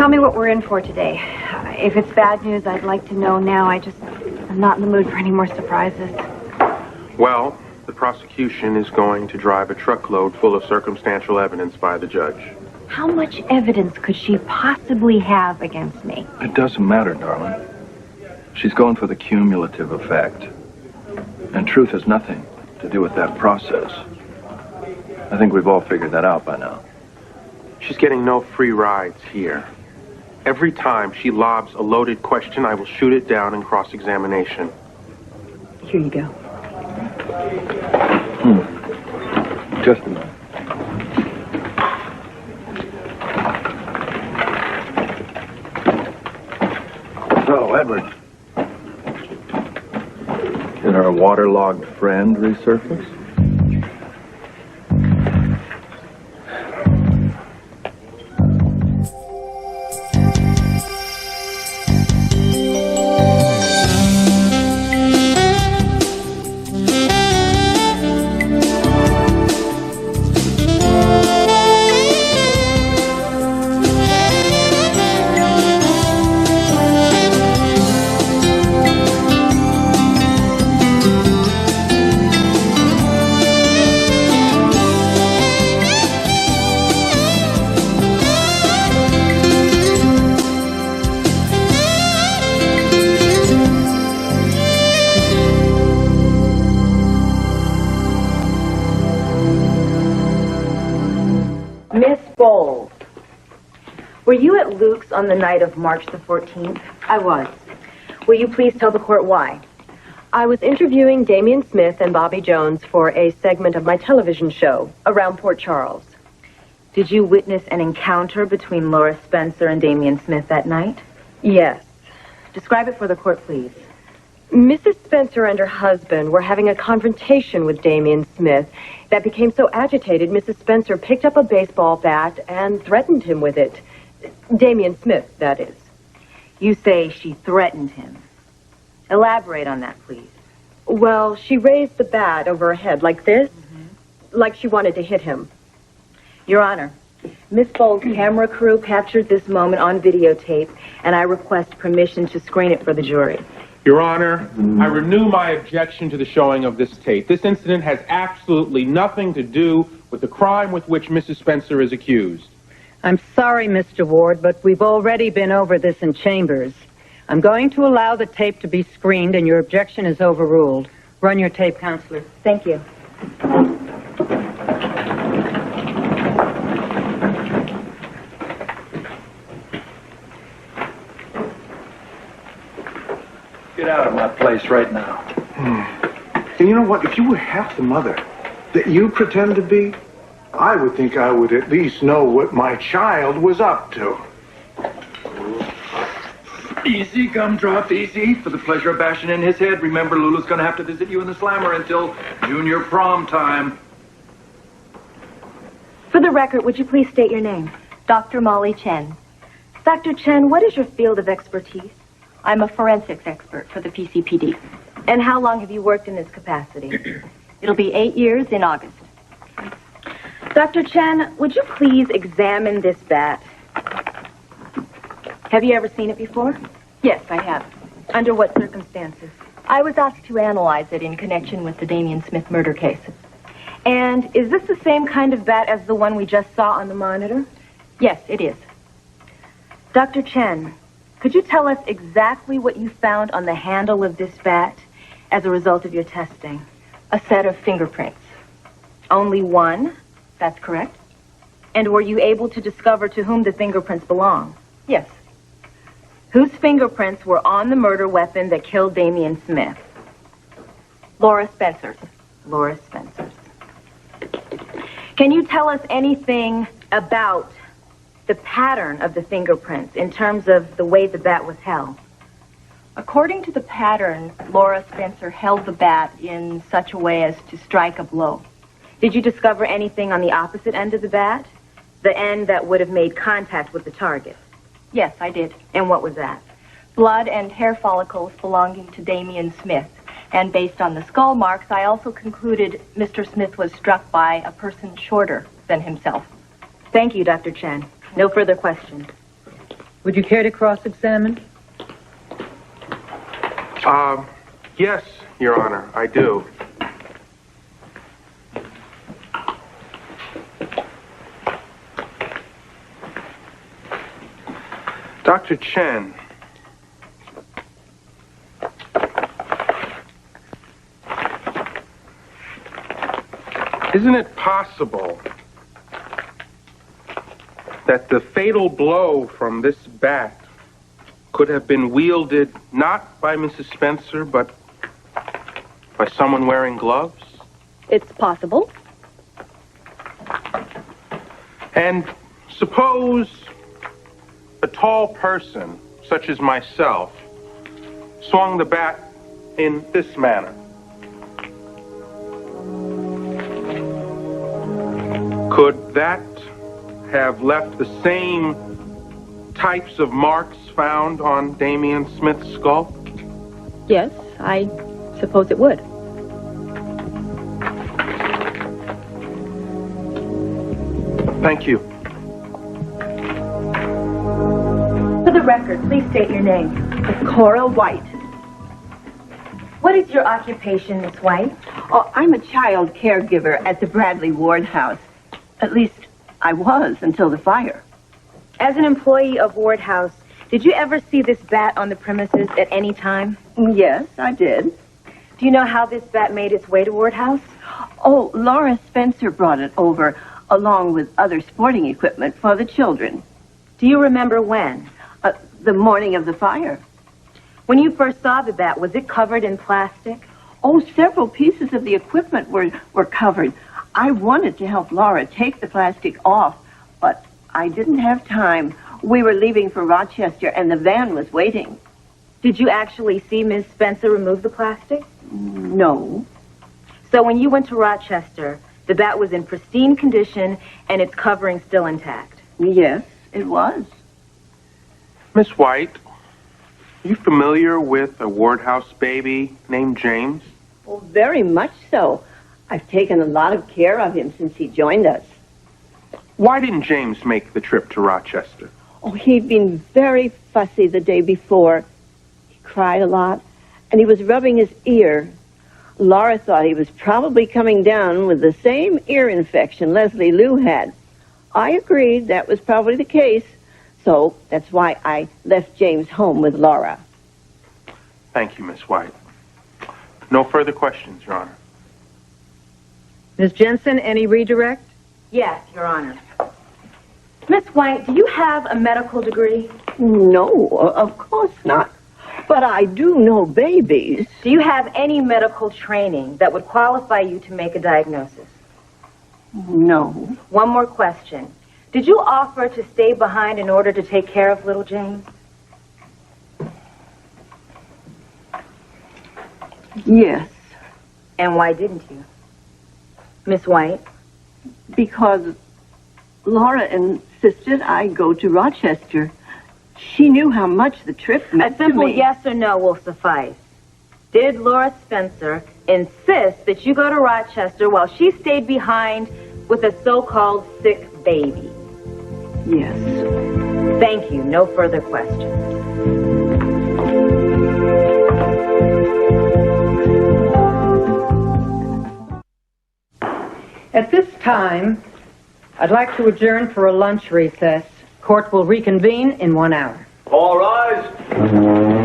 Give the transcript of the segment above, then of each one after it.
Tell me what we're in for today. If it's bad news, I'd like to know now. I'm not in the mood for any more surprises. Well, the prosecution is going to drive a truckload full of circumstantial evidence by the judge. How much evidence could she possibly have against me? It doesn't matter, darling. She's going for the cumulative effect. And truth has nothing to do with that process. I think we've all figured that out by now. She's getting no free rides here. Every time she lobs a loaded question, I will shoot it down in cross-examination. Here you go. Just a minute. So, Edward. Did our waterlogged friend resurface? Were you at Luke's on the night of March the 14th? I was. Will you please tell the court why? I was interviewing Damian Smith and Bobby Jones for a segment of my television show around Port Charles. Did you witness an encounter between Laura Spencer and Damian Smith that night? Yes. Describe it for the court, please. Mrs. Spencer and her husband were having a confrontation with Damian Smith that became so agitated, Mrs. Spencer picked up a baseball bat and threatened him with it. Damian Smith, that is. You say she threatened him. Elaborate on that, please. Well, she raised the bat over her head like this, like she wanted to hit him. Your Honor, Miss Bowles' camera crew captured this moment on videotape, and I request permission to screen it for the jury. Your Honor, I renew my objection to the showing of this tape. This incident has absolutely nothing to do with the crime with which Mrs. Spencer is accused. I'm sorry, Mr. Ward, but we've already been over this in chambers. I'm going to allow the tape to be screened, and your objection is overruled. Run your tape, Counselor. Thank you. Get out of my place right now. And you know what? If you were half the mother that you pretend to be, I would think I would at least know what my child was up to. Easy, gumdrop, easy. For the pleasure of bashing in his head. Remember, Lulu's going to have to visit you in the slammer until junior prom time. For the record, would you please state your name? Dr. Molly Chen. Dr. Chen, what is your field of expertise? I'm a forensics expert for the PCPD. And how long have you worked in this capacity? It'll be 8 years in August. Dr. Chen, would you please examine this bat? Have you ever seen it before? Yes, I have. Under what circumstances? I was asked to analyze it in connection with the Damian Smith murder case. And is this the same kind of bat as the one we just saw on the monitor? Yes, it is. Dr. Chen, could you tell us exactly what you found on the handle of this bat as a result of your testing? A set of fingerprints. Only one? That's correct. And were you able to discover to whom the fingerprints belong? Yes. Whose fingerprints were on the murder weapon that killed Damian Smith? Laura Spencer's. Laura Spencer's. Can you tell us anything about the pattern of the fingerprints in terms of the way the bat was held? According to the pattern, Laura Spencer held the bat in such a way as to strike a blow. Did you discover anything on the opposite end of the bat? The end that would have made contact with the target? Yes, I did. And what was that? Blood and hair follicles belonging to Damian Smith. And based on the skull marks, I also concluded Mr. Smith was struck by a person shorter than himself. Thank you, Dr. Chen. No further questions. Would you care to cross-examine? Yes, Your Honor, I do. Dr. Chen, isn't it possible that the fatal blow from this bat could have been wielded not by Mrs. Spencer, but by someone wearing gloves? It's possible. And suppose a tall person, such as myself, swung the bat in this manner. Could that have left the same types of marks found on Damien Smith's skull? Yes, I suppose it would. Thank you. For the record, please state your name. Cora White. What is your occupation, Miss White? Oh, I'm a child caregiver at the Bradley Ward House. At least, I was until the fire. As an employee of Ward House, did you ever see this bat on the premises at any time? Yes, I did. Do you know how this bat made its way to Ward House? Oh, Laura Spencer brought it over, along with other sporting equipment for the children. Do you remember when? The morning of the fire. When you first saw the bat, was it covered in plastic? Oh, several pieces of the equipment were covered. I wanted to help Laura take the plastic off, but I didn't have time. We were leaving for Rochester, and the van was waiting. Did you actually see Miss Spencer remove the plastic? No. So when you went to Rochester, the bat was in pristine condition and its covering still intact? Yes, it was. Miss White, are you familiar with a Ward House baby named James? Oh, very much so. I've taken a lot of care of him since he joined us. Why didn't James make the trip to Rochester? Oh, he'd been very fussy the day before. He cried a lot, and he was rubbing his ear. Laura thought he was probably coming down with the same ear infection Leslie Lou had. I agreed that was probably the case, so that's why I left James home with Laura. Thank you, Miss White. No further questions, Your Honor. Ms. Jensen, any redirect? Yes, Your Honor. Miss White, do you have a medical degree? No, of course not. But I do know babies. Do you have any medical training that would qualify you to make a diagnosis? No. One more question. Did you offer to stay behind in order to take care of little James? Yes. And why didn't you? Miss White? Because Laura insisted I go to Rochester. She knew how much the trip meant A to simple me. yes or no will suffice. Did Laura Spencer insist that you go to Rochester while she stayed behind with a so-called sick baby? Yes. Thank you. No further questions. At this time, I'd like to adjourn for a lunch recess. Court will reconvene in 1 hour. All rise.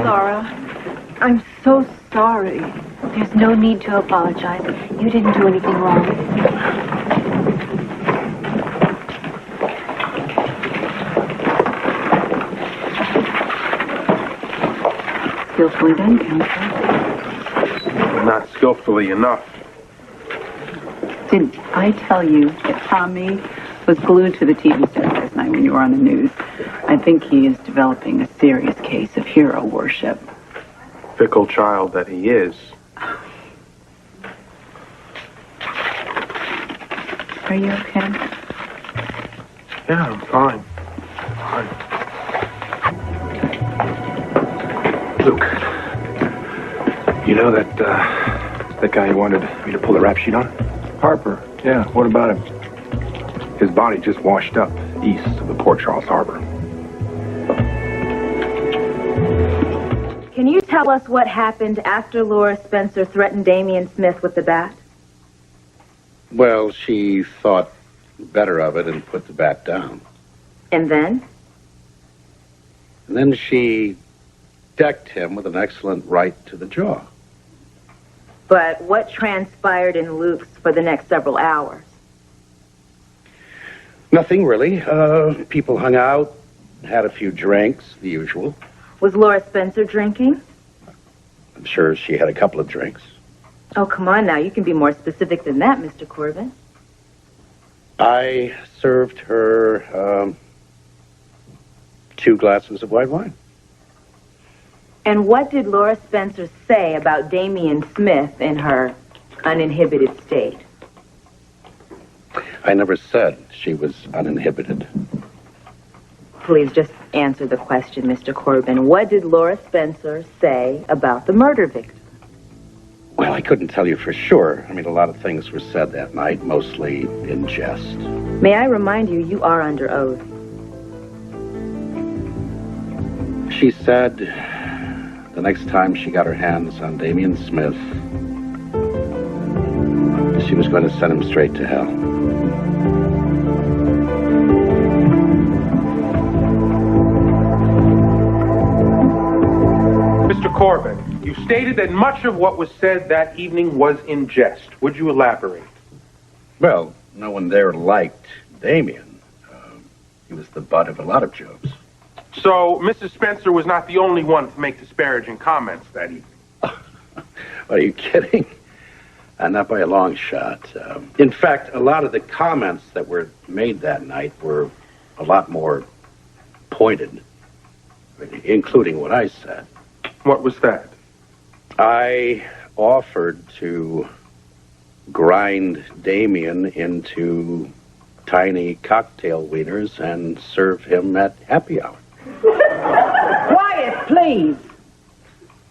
Laura, I'm so sorry. There's no need to apologize. You didn't do anything wrong. Skillfully done, Counselor. Not skillfully enough. Didn't I tell you that Tommy was glued to the TV set last night when you were on the news? I think he is developing a serious case of hero worship. Fickle child that he is. Are you okay? Yeah, I'm fine. Fine. Luke, you know that guy you wanted me to pull the rap sheet on? Harper, yeah, what about him? His body just washed up east of the Port Charles Harbor. can you tell us what happened after Laura Spencer threatened Damien Smith with the bat? Well, she thought better of it and put the bat down. And then? And then she decked him with an excellent right to the jaw. But what transpired in Luke's for the next several hours? Nothing, really. People hung out, had a few drinks, the usual. Was Laura Spencer drinking? I'm sure she had a couple of drinks. Oh, come on now. You can be more specific than that, Mr. Corbin. I served her 2 glasses of white wine. And what did Laura Spencer say about Damien Smith in her uninhibited state? I never said she was uninhibited. Please just answer the question, Mr. Corbin. What did Laura Spencer say about the murder victim? Well, I couldn't tell you for sure. I mean, a lot of things were said that night, mostly in jest. May I remind you, you are under oath. She said the next time she got her hands on Damien Smith, she was going to send him straight to hell. Mr. Corbin, you stated that much of what was said that evening was in jest. Would you elaborate? Well, no one there liked Damien. He was the butt of a lot of jokes. So, Mrs. Spencer was not the only one to make disparaging comments that evening. Are you kidding? Not by a long shot. In fact, a lot of the comments that were made that night were a lot more pointed, including what I said. What was that? I offered to grind Damien into tiny cocktail wieners and serve him at happy hour. Quiet, please.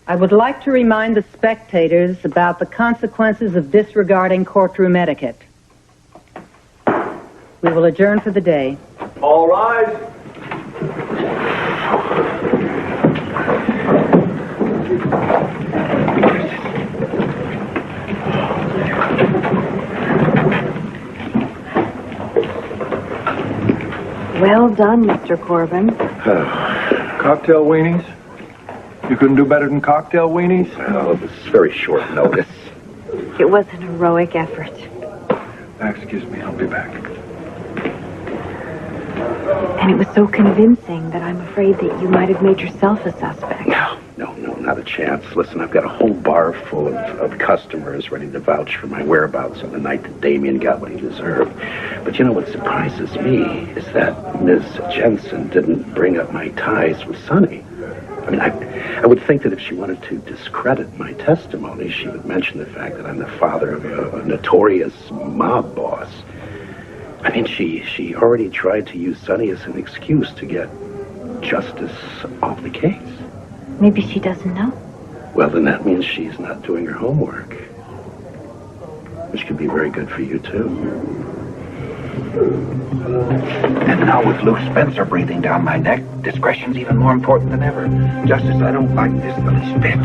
I would like to remind the spectators about the consequences of disregarding courtroom etiquette. We will adjourn for the day. All rise. Well done, Mr. Corbin. Cocktail weenies? You couldn't do better than cocktail weenies? Well, it was very short notice. It was an heroic effort. Excuse me, I'll be back. And it was so convincing that I'm afraid that you might have made yourself a suspect. No, not a chance. Listen, I've got a whole bar full of customers ready to vouch for my whereabouts on the night that Damien got what he deserved. But you know what surprises me is that Ms. Jensen didn't bring up my ties with Sonny. I mean, I would think that if she wanted to discredit my testimony, she would mention the fact that I'm the father of a notorious mob boss. I mean, she already tried to use Sonny as an excuse to get justice off the case. Maybe she doesn't know. Well, then that means she's not doing her homework. Which could be very good for you, too. And now with Luke Spencer breathing down my neck, discretion's even more important than ever. Just as I don't like this the least bit.